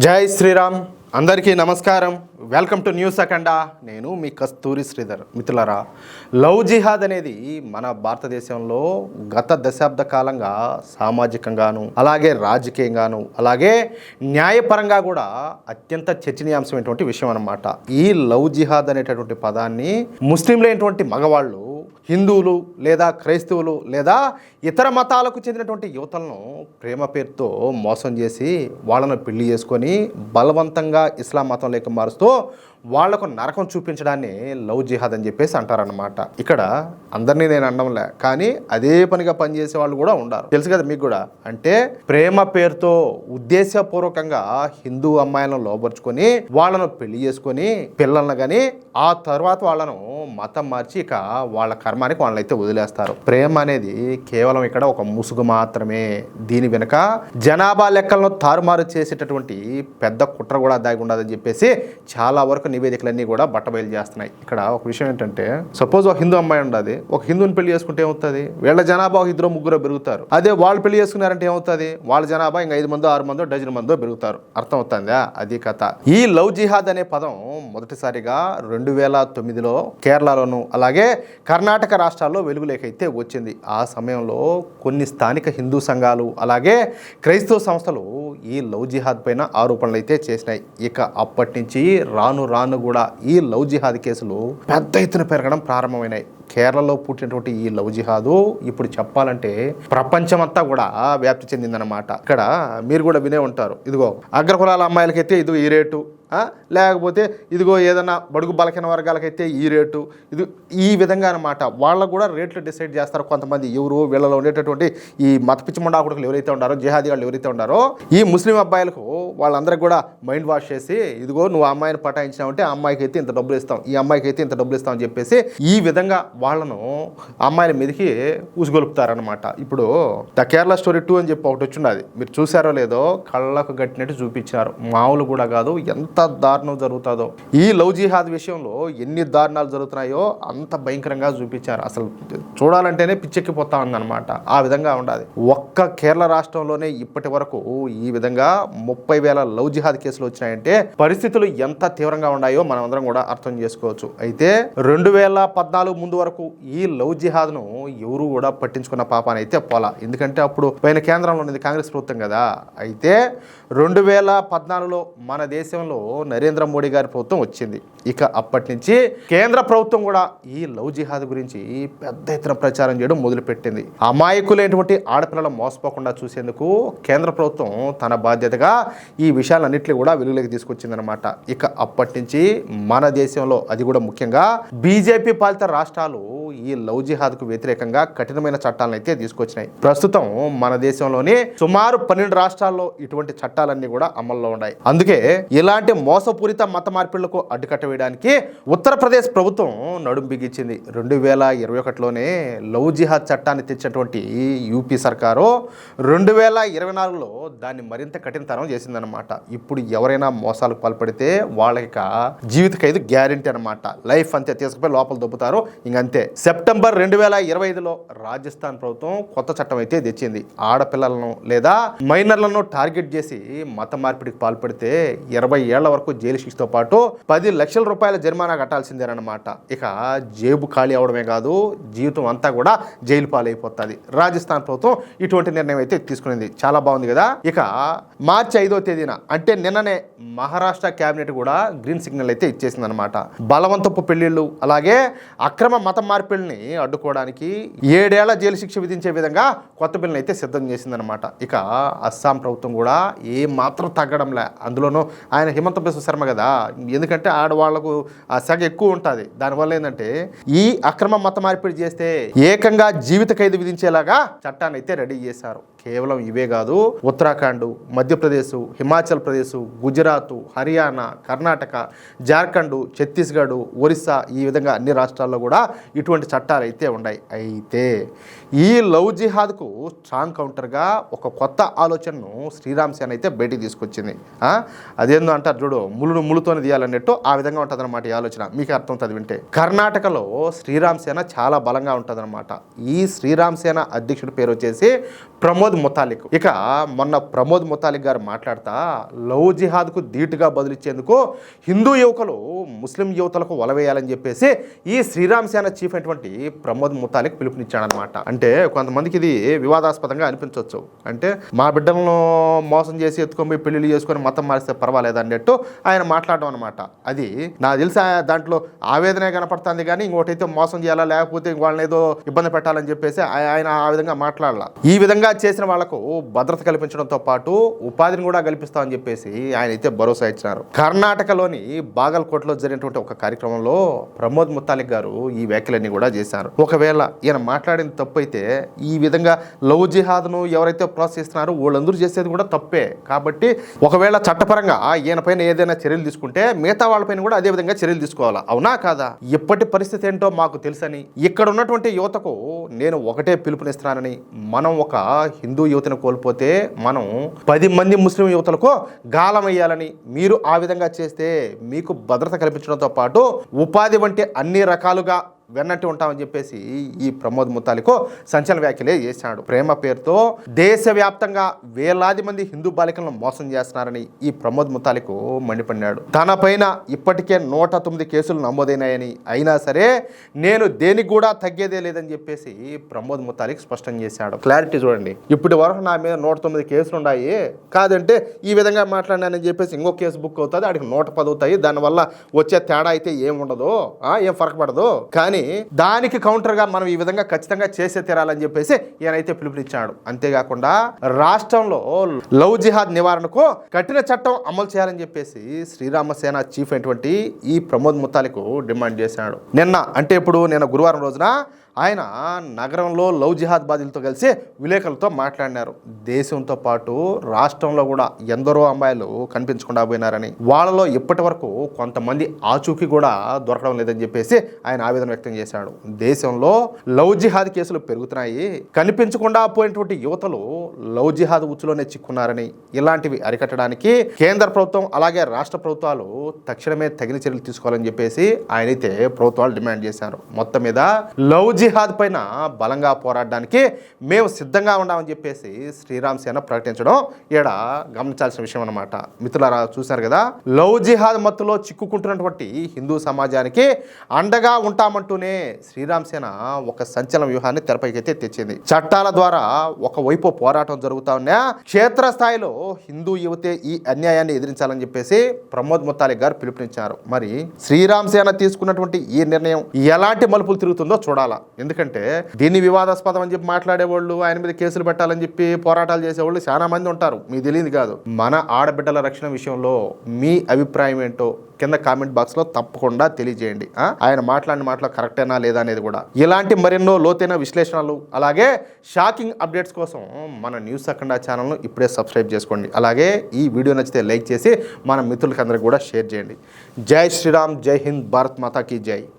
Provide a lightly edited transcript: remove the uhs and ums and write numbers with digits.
జై శ్రీరామ్. అందరికీ నమస్కారం. వెల్కమ్ టు న్యూస్ అఖండ. నేను మీ కస్తూరి శ్రీధర్. మిత్రులారా, లవ్ జిహాద్ అనేది మన భారతదేశంలో గత దశాబ్ద కాలంగా సామాజికంగాను, అలాగే రాజకీయంగాను, అలాగే న్యాయపరంగా కూడా అత్యంత చర్చనీయాంశమైనటువంటి విషయం అన్నమాట. ఈ లవ్ జిహాద్ అనేటటువంటి పదాన్ని ముస్లింలైనటువంటి మగవాళ్ళు, హిందువులు లేదా క్రైస్తవులు లేదా ఇతర మతాలకు చెందినటువంటి యువతలను ప్రేమ పేరుతో మోసం చేసి వాళ్ళను పెళ్లి చేసుకొని బలవంతంగా ఇస్లాం మతంలోకి మారుస్తూ వాళ్లకు నరకం చూపించడాన్ని లవ్ జిహాద్ అని చెప్పేసి అంటారనమాట. ఇక్కడ అందరినీ నేను అనడంలే, కానీ అదే పనిగా పనిచేసే వాళ్ళు కూడా ఉన్నారు. తెలుసు కదా మీకు కూడా. అంటే ప్రేమ పేరుతో ఉద్దేశపూర్వకంగా హిందూ అమ్మాయిలను లోపరుచుకొని వాళ్ళను పెళ్లి చేసుకొని పిల్లలను కానీ ఆ తర్వాత వాళ్ళను మతం మార్చి ఇక వాళ్ళ కర్మానికి వాళ్ళైతే వదిలేస్తారు. ప్రేమ అనేది కేవలం ఇక్కడ ఒక ముసుగు మాత్రమే. దీని వెనుక జనాభా లెక్కలను తారుమారు చేసేటటువంటి పెద్ద కుట్ర కూడా దాగి ఉండదని చెప్పేసి చాలా వరకు నివేదికలన్నీ కూడా బట్టబయలు చేస్తున్నాయి. ఇక్కడ ఒక విషయం ఏంటంటే, సపోజ్ ఒక హిందూ అమ్మాయి ఉండదు, ఒక హిందూని పెళ్లి చేసుకుంటే ఏమవుతుంది? వీళ్ళ జనాభా ఒక 2-3 పెరుగుతారు. అదే వాళ్ళు పెళ్లి చేసుకున్నారంటే ఏమవుతుంది? వాళ్ళ జనాభా ఇంకా 5 మందో 6 మందో డజన్ మందో పెరుగుతారు. అర్థం అవుతుందా? అది కథ. ఈ లవ్ జిహాద్ అనే పదం మొదటిసారిగా 2009లో కేరళలోను అలాగే కర్ణాటక రాష్ట్రాల్లో వెలుగులేకైతే వచ్చింది. ఆ సమయంలో కొన్ని స్థానిక హిందూ సంఘాలు అలాగే క్రైస్తవ సంస్థలు ఈ లవ్ జిహాద్ పైన ఆరోపణలు అయితే చేసినాయి. ఇక అప్పటి నుంచి రాను కూడా ఈ లవ్ జిహాద్ కేసులు పెద్ద ఎత్తున పెరగడం ప్రారంభమైనాయి. కేరళలో పుట్టినటువంటి ఈ లవ్ జిహాదు ఇప్పుడు చెప్పాలంటే ప్రపంచమంతా కూడా వ్యాప్తి చెందిందనమాట. ఇక్కడ మీరు కూడా వినే ఉంటారు, ఇదిగో అగ్రకులాల అమ్మాయిలకైతే ఇది ఈ రేటు, లేకపోతే ఇదిగో ఏదైనా బడుగు బలహీన వర్గాలకైతే ఈ రేటు, ఇది ఈ విధంగా అనమాట. వాళ్ళకు కూడా రేట్లు డిసైడ్ చేస్తారు కొంతమంది. ఎవరు వీళ్ళలో ఉండేటటువంటి ఈ మత పిచ్చి మొండాకుడుకులు ఎవరైతే ఉన్నారో, జిహాదీ వాళ్ళు ఎవరైతే ఉన్నారో, ఈ ముస్లిం అబ్బాయిలకు వాళ్ళందరికీ కూడా మైండ్ వాష్ చేసి ఇదిగో నువ్వు ఆ అమ్మాయిని పటాయించినావంటే ఆ అమ్మాయికి అయితే ఇంత డబ్బులు ఇస్తాం, ఈ అమ్మాయికి అయితే ఇంత డబ్బులు ఇస్తాం అని చెప్పేసి ఈ విధంగా వాళ్ళను అమ్మాయిల మీదకి ఊసుగొలుపుతారనమాట. ఇప్పుడు ద కేరళ స్టోరీ 2 అని చెప్పి ఒకటి వచ్చింది. మీరు చూసారో లేదో, కళ్ళకు గట్టినట్టు చూపించారు. మామూలు కూడా కాదు, ఎంత దారుణం జరుగుతుందో. ఈ లవ్ జిహాద్ విషయంలో ఎన్ని దారుణాలు జరుగుతున్నాయో అంత భయంకరంగా చూపించారు. అసలు చూడాలంటేనే పిచ్చెక్కిపోతా ఉందన్నమాట. ఆ విధంగా ఉండాలి. ఒక్క కేరళ రాష్ట్రంలోనే ఇప్పటి వరకు ఈ విధంగా 30,000 లవ్ జిహాద్ కేసులు వచ్చినాయంటే పరిస్థితులు ఎంత తీవ్రంగా ఉన్నాయో మనం అందరం కూడా అర్థం చేసుకోవచ్చు. అయితే 2014 ముందు వరకు ఈ లవ్ జిహాద్ ను ఎవరు కూడా పట్టించుకున్న పాపాన్ని అయితే పోలా. ఎందుకంటే అప్పుడు పైన కేంద్రంలో ఉన్నది కాంగ్రెస్ ప్రభుత్వం కదా. అయితే 2014లో మన దేశంలో నరేంద్ర మోడీ గారి ప్రభుత్వం వచ్చింది. ఇక అప్పటి నుంచి కేంద్ర ప్రభుత్వం కూడా ఈ లవ్ జిహాద్ గురించి పెద్ద ఎత్తున ప్రచారం చేయడం మొదలుపెట్టింది. అమాయకులైనటువంటి ఆడపిల్లలు మోసపోకుండా చూసేందుకు కేంద్ర ప్రభుత్వం తన బాధ్యతగా ఈ విషయాలన్నింటినీ కూడా వెలుగులోకి తీసుకొచ్చిందనమాట. ఇక అప్పటి నుంచి మన దేశంలో, అది కూడా ముఖ్యంగా బీజేపీ పాలిత రాష్ట్రాలు ఈ లవ్ జిహాద్కు వ్యతిరేకంగా కఠినమైన చట్టాలను అయితే తీసుకొచ్చినాయి. ప్రస్తుతం మన దేశంలోని సుమారు 12 రాష్ట్రాల్లో ఇటువంటి చట్టాలన్నీ కూడా అమల్లో ఉన్నాయి. అందుకే ఇలాంటి మోసపూరిత మత మార్పిళ్లకు అడ్డుకట్ట వేయడానికి ఉత్తరప్రదేశ్ ప్రభుత్వం నడుం బిగించింది. 2021లోనే లవ్ జిహాద్ చట్టాన్ని తెచ్చినటువంటి యూపీ సర్కారు 2024లో దాన్ని మరింత కఠినతరం చేసిందనమాట. ఇప్పుడు ఎవరైనా మోసాలకు పాల్పడితే వాళ్ళకి జీవిత ఖైదు గ్యారెంటీ అనమాట. లైఫ్ అంతే, తీసుకుపోయి లోపల దొబ్బుతారు, ఇంకంతే. సెప్టెంబర్ 2025లో రాజస్థాన్ ప్రభుత్వం కొత్త చట్టం అయితే తెచ్చింది. ఆడపిల్లలను లేదా మైనర్లను టార్గెట్ చేసి మత మార్పిడికి పాల్పడితే 20 ఏళ్ల వరకు జైలు శిక్షతో పాటు 10 లక్షల రూపాయల జరిమానా కట్టాల్సిందేనమాట. ఇక జేబు ఖాళీ అవడమే కాదు, జీవితం అంతా కూడా జైలు పాలైపోతుంది. రాజస్థాన్ ప్రభుత్వం ఇటువంటి నిర్ణయం అయితే తీసుకునింది. చాలా బాగుంది కదా. ఇక మార్చి 5వ తేదీన అంటే నిన్ననే మహారాష్ట్ర కేబినెట్ కూడా గ్రీన్ సిగ్నల్ అయితే ఇచ్చేసిందనమాట. బలవంతపు పెళ్లిళ్ళు అలాగే అక్రమ మత మార్పిడిని అడ్డుకోవడానికి 7 ఏళ్ల జైలు శిక్ష విధించే విధంగా కొత్త బిల్లును అయితే సిద్ధం చేసిందనమాట. ఇక అస్సాం ప్రభుత్వం కూడా ఏ మాత్రం తగ్గడంలే. అందులోనూ ఆయన హిమంత బిశ్వ శర్మ కదా, ఎందుకంటే ఆడవాళ్లకు ఆ సెగ ఎక్కువ ఉంటుంది. దానివల్ల ఏంటంటే ఈ అక్రమ మత మార్పిడి చేస్తే ఏకంగా జీవిత ఖైదు విధించేలాగా చట్టాన్ని అయితే రెడీ చేశారు. కేవలం ఇవే కాదు, ఉత్తరాఖండ్, మధ్యప్రదేశ్, హిమాచల్ ప్రదేశ్, గుజరాత్, హర్యానా, కర్ణాటక, జార్ఖండ్, ఛత్తీస్గఢ్, ఒరిస్సా, ఈ విధంగా అన్ని రాష్ట్రాల్లో కూడా ఇటువంటి చట్టాలు అయితే ఉన్నాయి. అయితే ఈ లవ్ జిహాద్కు స్ట్రాంగ్ కౌంటర్గా ఒక కొత్త ఆలోచనను శ్రీరామ్ సేన అయితే బయటికి తీసుకొచ్చింది. అదేందో అంటారు చూడు, ముళ్ళుతోనే తీయాలన్నట్టు ఆ విధంగా ఉంటుంది అనమాట ఈ ఆలోచన. మీకు అర్థం అవుతుంది వింటే. కర్ణాటకలో శ్రీరామ్ సేన చాలా బలంగా ఉంటుంది అనమాట. ఈ శ్రీరామ్ సేన అధ్యక్షుడి పేరు వచ్చేసి ప్రమోద్ ముతాలిక్. ఇక మొన్న ప్రమోద్ ముతాలిక్ గారు మాట్లాడుతా లవ్ జిహాద్కు ధీటుగా బదులిచ్చేందుకు హిందూ యువకులు ముస్లిం యువతలకు వలవేయాలని చెప్పేసి ఈ శ్రీరామ్ సేన చీఫ్ అయినటువంటి ప్రమోద్ ముతాలిక్ పిలుపునిచ్చాడనమాట. అంటే కొంతమందికి ఇది వివాదాస్పదంగా అనిపించవచ్చు. అంటే మా బిడ్డలను మోసం చేసి ఎత్తుకొని పెళ్లిళ్ళు చేసుకొని మతం మారిస్తే పర్వాలేదు అన్నట్టు ఆయన మాట్లాడడం అనమాట. అది నాకు తెలిసి దాంట్లో ఆవేదనే కనపడుతుంది కానీ ఇంకోటైతే మోసం చేయాలా లేకపోతే వాళ్ళని ఏదో ఇబ్బంది పెట్టాలని చెప్పేసి ఆయన ఆ విధంగా మాట్లాడాల. ఈ విధంగా చేసిన వాళ్లకు భద్రత కల్పించడంతో పాటు ఉపాధిని కూడా కల్పిస్తామని చెప్పేసి ఆయన అయితే భరోసా ఇచ్చినారు. కర్ణాటకలోని బాగల్కోట్లో జరిగినటువంటి ఒక కార్యక్రమంలో ప్రమోద్ ముతాలిక్ గారు ఈ వ్యాఖ్యలన్నీ కూడా చేశారు. ఒకవేళ ఈయన మాట్లాడిన తప్పు అయితే ఈ విధంగా లవ్ జిహాద్ను ఎవరైతే ప్రోత్సహిస్తున్నారో వాళ్ళందరూ చేసేది కూడా తప్పే. కాబట్టి ఒకవేళ చట్టపరంగా ఈయన పైన ఏదైనా చర్యలు తీసుకుంటే మిగతా వాళ్ళపైన కూడా అదే విధంగా చర్యలు తీసుకోవాలా. అవునా కాదా? ఇప్పటి పరిస్థితి ఏంటో మాకు తెలుసని ఇక్కడ ఉన్నటువంటి యువతకు నేను ఒకటే పిలుపునిస్తున్నానని, మనం ఒక హిందూ యువతను కోల్పోతే మనం 10 మంది ముస్లిం యువతలకు గాలం వేయాలని, మీరు ఆ విధంగా చేస్తే మీకు భద్రత కల్పించడంతో పాటు ఉపాధి వంటి అన్ని రకాలుగా వెన్నట్టు ఉంటామని చెప్పేసి ఈ ప్రమోద్ ముతాలిక్ సంచలన వ్యాఖ్యలే చేశాడు. ప్రేమ పేరుతో దేశవ్యాప్తంగా వేలాది మంది హిందూ బాలికలను మోసం చేస్తున్నారని ఈ ప్రమోద్ ముతాలిక్ మండిపడినాడు. తన పైన ఇప్పటికే 109 కేసులు నమోదైనాయని, అయినా సరే నేను దేనికి కూడా తగ్గేదే లేదని చెప్పేసి ప్రమోద్ ముతాలిక్ స్పష్టం చేశాడు. క్లారిటీ చూడండి, ఇప్పటి వరకు నా మీద 109 కేసులు ఉన్నాయి, కాదంటే ఈ విధంగా మాట్లాడినానని చెప్పేసి ఇంకో కేసు బుక్ అవుతుంది, అడిగి 110 అవుతాయి, దానివల్ల వచ్చే తేడా అయితే ఏముండదు, ఏం ఫరక పడదు. కానీ దానికి కౌంటర్గా మనం ఈ విధంగా ఖచ్చితంగా చేసే తీరాలని చెప్పేసి ఈయనైతే పిలుపునిచ్చాడు. అంతేకాకుండా రాష్ట్రంలో లవ్ జిహాద్ నివారణకు కఠిన చట్టం అమలు చేయాలని చెప్పేసి శ్రీరామ సేన చీఫ్ అయినటువంటి ఈ ప్రమోద్ ముతాలిక్ డిమాండ్ చేశాడు. నిన్న గురువారం రోజున ఆయన నగరంలో లవ్ జిహాద్ బాధితులతో కలిసి విలేకరులతో మాట్లాడినారు. దేశంతో పాటు రాష్ట్రంలో కూడా ఎందరో అమ్మాయిలు కనిపించకుండా పోయినారని, వాళ్ళలో ఇప్పటి వరకు కొంతమంది ఆచూకీ కూడా దొరకడం లేదని చెప్పేసి ఆయన ఆవేదన వ్యక్తం చేశాడు. దేశంలో లవ్ జిహాద్ కేసులు పెరుగుతున్నాయి, కనిపించకుండా పోయినటువంటి యువతలు లవ్ జిహాద్ ఉచ్చులోనే చిక్కున్నారని, ఇలాంటివి అరికట్టడానికి కేంద్ర ప్రభుత్వం అలాగే రాష్ట్ర ప్రభుత్వాలు తక్షణమే తగిన చర్యలు తీసుకోవాలని చెప్పేసి ఆయనైతే ప్రభుత్వాలు డిమాండ్ చేశారు. మొత్తం మీద లవ్ జిహాద్ పైన బలంగా పోరాడడానికి మేము సిద్ధంగా ఉన్నామని చెప్పేసి శ్రీరామ్ సేన ప్రకటించడం ఈడ గమనించాల్సిన విషయం అన్నమాట. మిత్రులారా, చూశారు కదా, లవ్ జిహాద్ మత్తులో చిక్కుకుంటున్నటువంటి హిందూ సమాజానికి అండగా ఉంటామంటూనే శ్రీరామ్ సేన ఒక సంచలన వ్యూహాన్ని తెరపైకైతే తెచ్చింది. చట్టాల ద్వారా ఒకవైపు పోరాటం జరుగుతా ఉన్నా క్షేత్రస్థాయిలో హిందూ యువతే ఈ అన్యాయాన్ని ఎదిరించాలని చెప్పేసి ప్రమోద్ ముతాలిక్ గారు పిలుపునిచ్చారు. మరి శ్రీరామ్ సేన తీసుకున్నటువంటి ఈ నిర్ణయం ఎలాంటి మలుపులు తిరుగుతుందో చూడాలా. ఎందుకంటే దీన్ని వివాదాస్పదం అని చెప్పి మాట్లాడేవాళ్ళు, ఆయన మీద కేసులు పెట్టాలని చెప్పి పోరాటాలు చేసేవాళ్ళు చాలా మంది ఉంటారు, మీకు తెలియదు కాదు. మన ఆడబిడ్డల రక్షణ విషయంలో మీ అభిప్రాయం ఏంటో కింద కామెంట్ బాక్స్లో తప్పకుండా తెలియజేయండి. ఆయన మాట్లాడిన మాటలు కరెక్టేనా లేదా అనేది కూడా. ఇలాంటి మరెన్నో లోతైన విశ్లేషణలు అలాగే షాకింగ్ అప్డేట్స్ కోసం మన న్యూస్ అఖండ ఛానల్ను ఇప్పుడే సబ్స్క్రైబ్ చేసుకోండి. అలాగే ఈ వీడియో నచ్చితే లైక్ చేసి మన మిత్రులకి అందరికీ కూడా షేర్ చేయండి. జై శ్రీరామ్, జై హింద్, భారత్ మాతా కీ జై.